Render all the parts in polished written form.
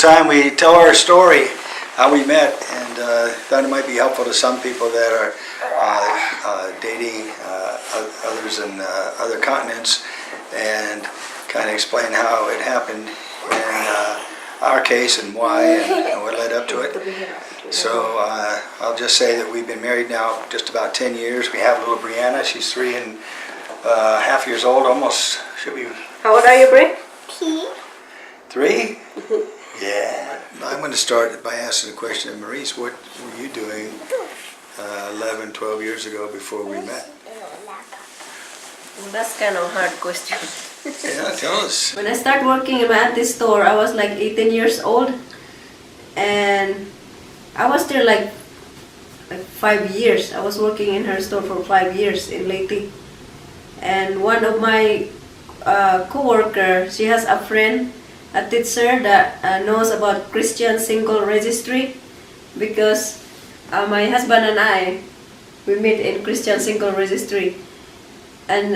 time we tell our story, how we met, and thought it might be helpful to some people that are dating others in other continents, and kind of explain how it happened in our case and why and what led up to it. So I'll just say that we've been married now just about 10 years. We have little Brianna. She's 3.5 years old, almost, should be... How old are you, Bri? 3? Yeah. I'm going to start by asking the question, Maurice, what were you doing 11, 12 years ago before we met? Well, that's kind of a hard question. Yeah, tell us. When I started working in my auntie's store, I was like 18 years old, and I was there like 5 years. I was working in her store for 5 years in Leyte. And one of my co-worker, she has a friend, a teacher that knows about Christian Single Registry, because my husband and I, we met in Christian Single Registry. And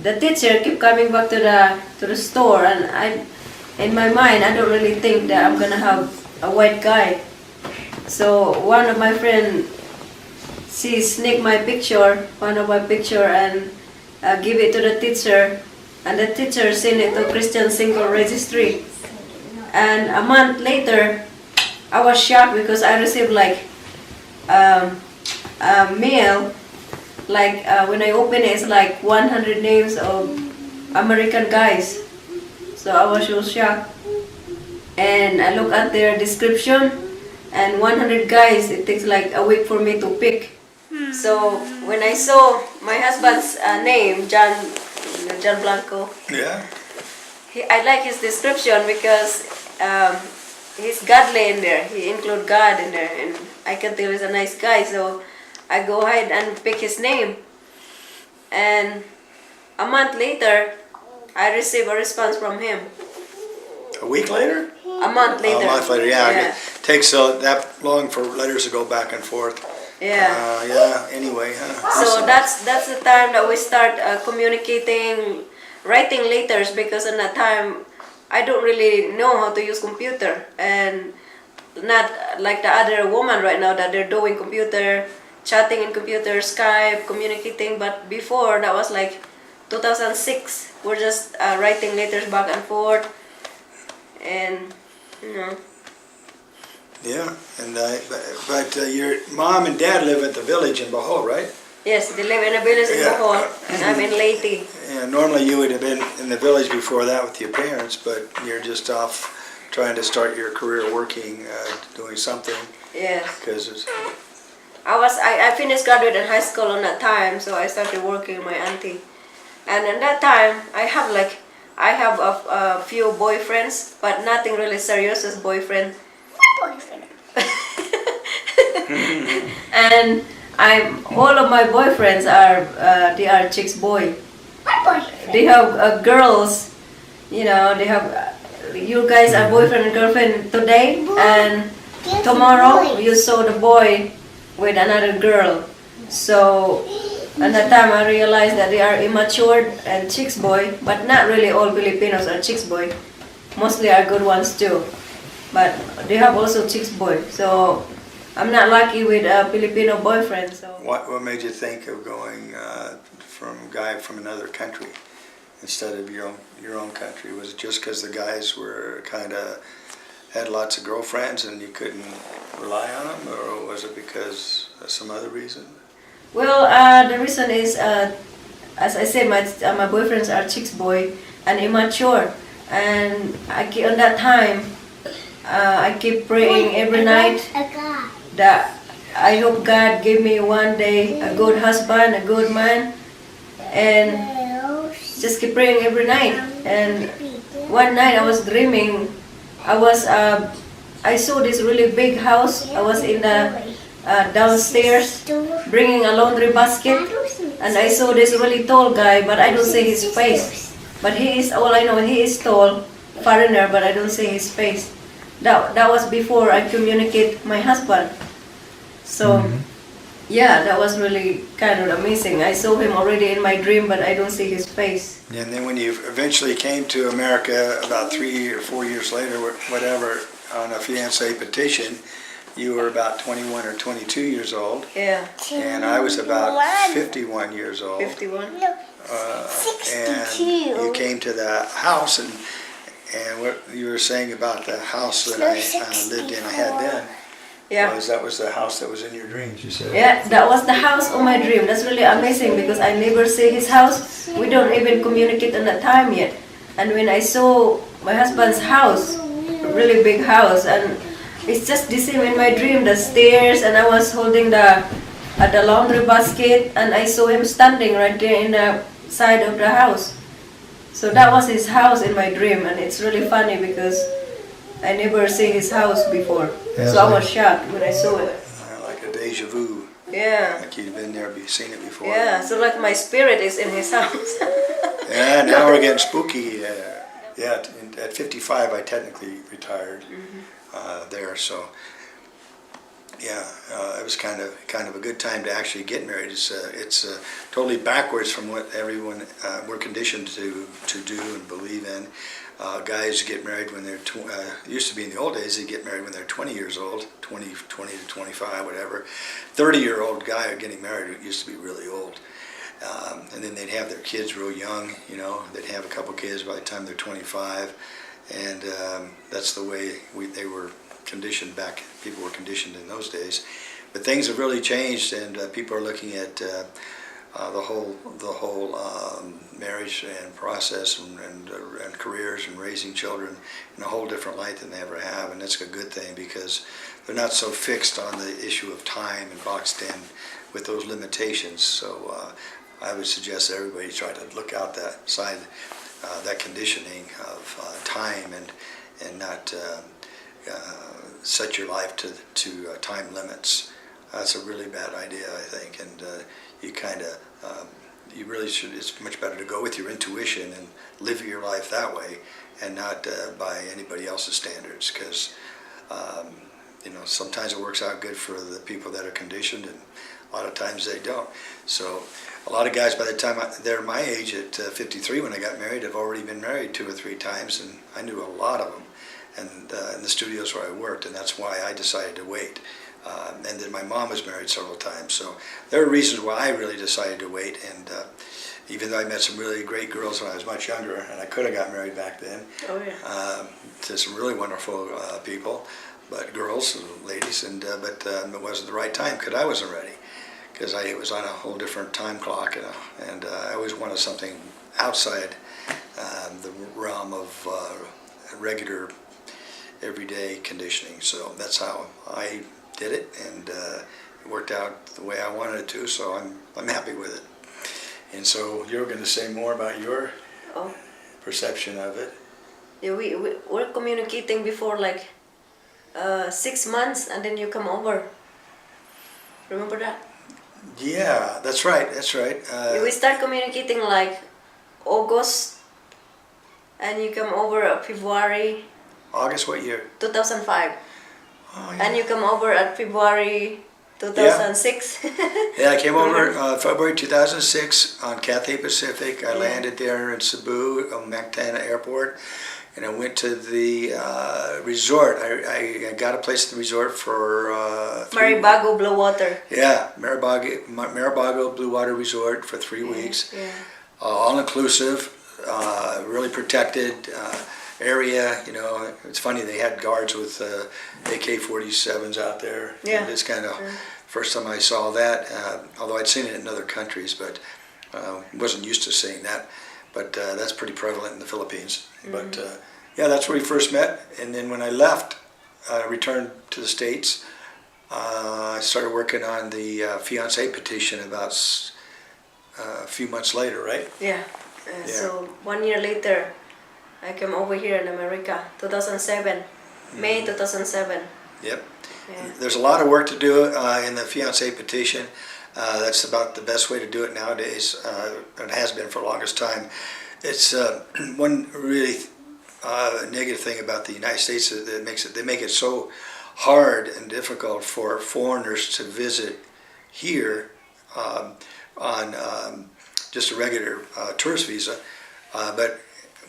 the teacher kept coming back to the store, and in my mind, I don't really think that I'm gonna have a white guy. So one of my friends, she sneaked my picture, one of my picture, and give it to the teacher, and the teacher sent it to Christian Single Registry. And a month later, I was shocked because I received like a mail. Like when I open it, it's like 100 names of American guys. So I was so shocked. And I look at their description, and 100 guys, it takes like a week for me to pick. So when I saw my husband's name, John Blanco, Yeah. I like his description because he's godly in there. He include God in there, and I can tell he's a nice guy. So I go ahead and pick his name, and a month later, I receive a response from him. A week later? A month later. A month later, yeah. It takes that long for letters to go back and forth. Yeah. Yeah, anyway. So that's the time that we start communicating, writing letters, because in that time, I don't really know how to use computer, and not like the other woman right now that they're doing computer, chatting in computer, Skype, communicating. But before, that was like 2006. We're just writing letters back and forth, and you know. Yeah, and but your mom and dad live at the village in Bohol, right? Yes, they live in a village in Bohol, and I'm in Leyte. Yeah, normally you would have been in the village before that with your parents, but you're just off trying to start your career working, doing something. Yes. Because I finished graduate in high school on that time, so I started working with my auntie. And in that time, I have a few boyfriends, but nothing really serious as boyfriend. And all of my boyfriends they are chicks boy. They have girls, you know. They have you guys are boyfriend and girlfriend today, and tomorrow you saw the boy with another girl. So at that time I realized that they are immature and chicks boy, but not really all Filipinos are chicks boy. Mostly are good ones too, but they have also chicks boy. So I'm not lucky with a Filipino boyfriend. So what made you think of going from a guy from another country instead of your own country? Was it just because the guys were kind of had lots of girlfriends and you couldn't rely on them, or was it because of some other reason? Well, the reason is, as I said, my boyfriends are chicks boy and immature, and on that time I keep praying every night that I hope God give me one day a good husband, a good man, and just keep praying every night. And one night I was dreaming. I saw this really big house. I was in the downstairs bringing a laundry basket, and I saw this really tall guy, but I don't see his face. But he is, all I know, he is tall, foreigner, but I don't see his face. That was before I communicate my husband. So yeah, that was really kind of amazing. I saw him already in my dream, but I don't see his face. And then when you eventually came to America about 3 or 4 years later, whatever, on a fiancé petition, you were about 21 or 22 years old, Yeah. and I was about 51 years old. 51. And you came to the house, and what you were saying about the house that I lived in, I had then, Yeah. that was the house that was in your dreams, you said? Yeah, that was the house of my dream. That's really amazing because I never see his house. We don't even communicate on that time yet. And when I saw my husband's house, a really big house, and it's just the same in my dream, the stairs, and I was holding the laundry basket, and I saw him standing right there in the side of the house. So that was his house in my dream, and it's really funny because I never see his house before. Yeah, so I was shocked when I saw it. Like a deja vu. Yeah. Like you'd been there, seen it before. Yeah, so like my spirit is in his house. Yeah, now we're getting spooky. Yeah, at 55 I technically retired there, so yeah, it was kind of a good time to actually get married. It's totally backwards from what everyone we're conditioned to do and believe in. Guys get married when they're used to be in the old days, they get married when they're 20 years old, 20 to 25, whatever. 30-year-old guy getting married used to be really old. And then they'd have their kids real young, you know, they'd have a couple kids by the time they're 25, and that's the way they were conditioned back, people were conditioned in those days. But things have really changed, and people are looking at the whole marriage and process and careers and raising children in a whole different light than they ever have, and that's a good thing because they're not so fixed on the issue of time and boxed in with those limitations. So I would suggest that everybody try to look out that side, that conditioning of time, and not set your life to time limits. That's a really bad idea, I think, and you kind of you really should. It's much better to go with your intuition and live your life that way, and not by anybody else's standards. Because you know, sometimes it works out good for the people that are conditioned, and a lot of times they don't. So a lot of guys, by the time they're my age at 53 when I got married, have already been married 2 or 3 times, and I knew a lot of them, and in the studios where I worked, and that's why I decided to wait. And then my mom was married several times, so there are reasons why I really decided to wait. And even though I met some really great girls when I was much younger, and I could have got married back then, to some really wonderful people, but girls, ladies, and but it wasn't the right time because I wasn't ready, because I was on a whole different time clock, and I always wanted something outside the realm of regular, everyday conditioning. So that's how I did it, and it worked out the way I wanted it to. So I'm happy with it. And so you're going to say more about your perception of it. Yeah, we were communicating before like 6 months, and then you come over. Remember that? Yeah, that's right. That's right. We start communicating like August, and you come over February. August what year? 2005. Oh, yeah. And you come over at February 2006. Yeah, I came over February 2006 on Cathay Pacific. I landed there in Cebu, Mactan Airport, and I went to the resort. I got a place at the resort for Maribago Blue Water. Yeah, Maribago Blue Water Resort for 3 weeks. Yeah. All inclusive, really protected area. You know, it's funny, they had guards with AK-47s out there. Yeah. And it's kind of first time I saw that, although I'd seen it in other countries, but wasn't used to seeing that. But that's pretty prevalent in the Philippines. But yeah, that's where we first met. And then when I left, I returned to the States. I started working on the fiancé petition about a few months later, right? Yeah. So 1 year later, I came over here in America, 2007, May 2007. Yep. Yeah. There's a lot of work to do in the fiancé petition. That's about the best way to do it nowadays. It has been for the longest time. It's one really negative thing about the United States is that they make it so hard and difficult for foreigners to visit here on just a regular tourist visa, but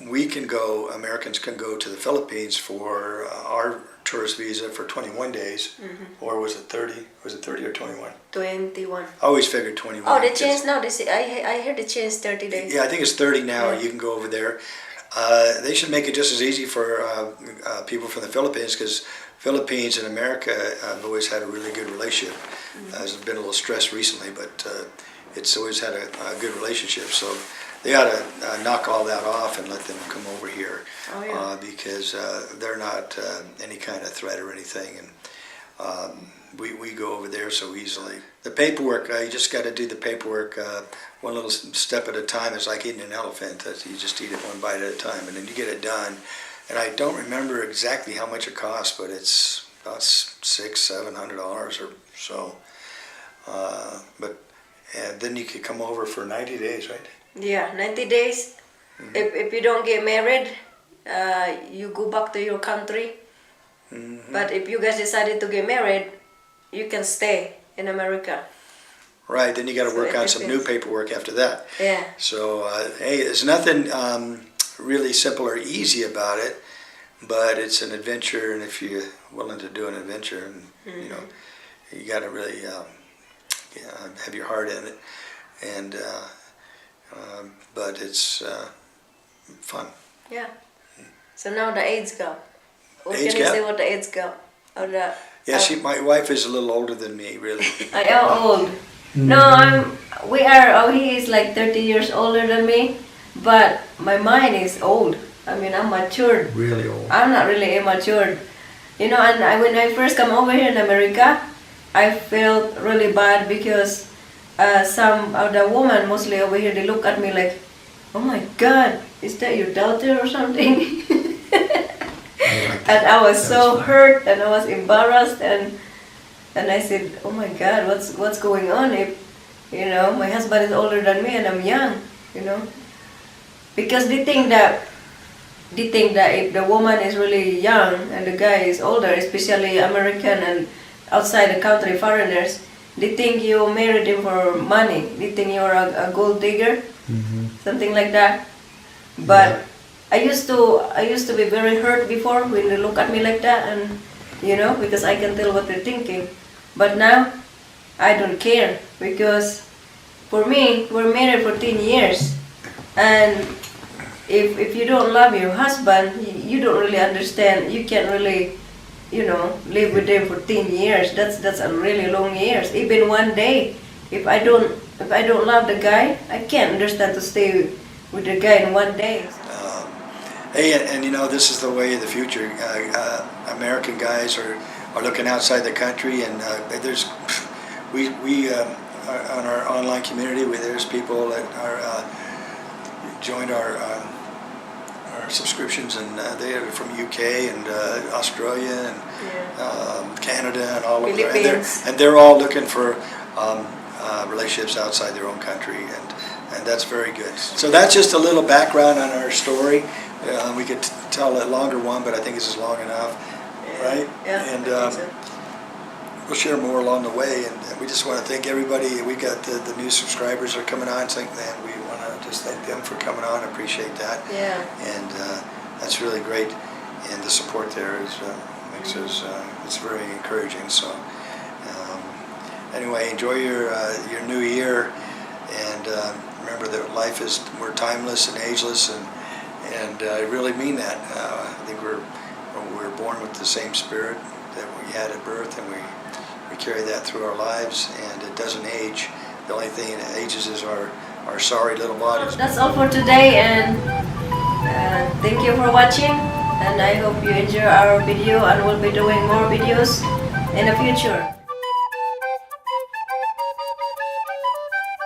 we can go, Americans can go to the Philippines for our tourist visa for 21 days, or was it 30? Was it 30 or 21? 21. I always figured 21. Oh, they changed now. They say, I heard they changed 30 days. Yeah, I think it's 30 now. You can go over there. They should make it just as easy for people from the Philippines, because Philippines and America have always had a really good relationship. There's been a little stress recently, but it's always had a good relationship. So they ought to knock all that off and let them come over here, because they're not any kind of threat or anything. And we go over there so easily. The paperwork, you just got to do the paperwork one little step at a time. It's like eating an elephant. You just eat it one bite at a time, and then you get it done. And I don't remember exactly how much it costs, but it's about $600-700 or so. And then you could come over for 90 days, right? Yeah, 90 days. If you don't get married, you go back to your country. But if you guys decided to get married, you can stay in America. Right, then you got to work on some new paperwork after that. Yeah. So, hey, there's nothing really simple or easy about it, but it's an adventure, and if you're willing to do an adventure, and you know, you got to really have your heart in it, and but it's fun. Yeah. So now the age gap. What Age can you gap? say about the age gap? Or the, Yeah, my wife is a little older than me, really. I am old. No, he is like 30 years older than me, but my mind is old. I mean, I'm matured. Really old. I'm not really immature. You know, and when I first come over here in America, I felt really bad because some of the women, mostly over here, they look at me like, oh my God, is that your daughter or something? And I was so hurt, and I was embarrassed, and I said, oh my God, what's going on? If, you know, my husband is older than me and I'm young, you know, because they think that if the woman is really young and the guy is older, especially American and outside the country foreigners, they think you married him for money. They think you're a gold digger, something like that. But I used to be very hurt before when they look at me like that, and you know, because I can tell what they're thinking. But now I don't care, because for me, we're married for 10 years, and if you don't love your husband, you don't really understand. You can't really, you know, live with them for 10 years. That's a really long years. Even one day, if I don't love the guy, I can't understand to stay with the guy in one day. Hey, and you know, this is the way of the future. American guys are looking outside the country, and we on our online community, there's people that are joined our subscriptions, and they are from UK and Australia and Canada and all over there, and they're all looking for relationships outside their own country, and that's very good. So that's just a little background on our story. We could tell a longer one, but I think this is long enough, right? Yeah. And we'll share more along the way. And we just want to thank everybody. We got the new subscribers are coming on, and we want to just thank them for coming on. Appreciate that. Yeah. And that's really great. And the support there makes us it's very encouraging. So anyway, enjoy your new year, and remember that we're timeless and ageless, and I really mean that. I think we're born with the same spirit that we had at birth, and we carry that through our lives, and it doesn't age. The only thing that ages is our sorry little bodies. That's all for today, and thank you for watching, and I hope you enjoy our video, and we'll be doing more videos in the future.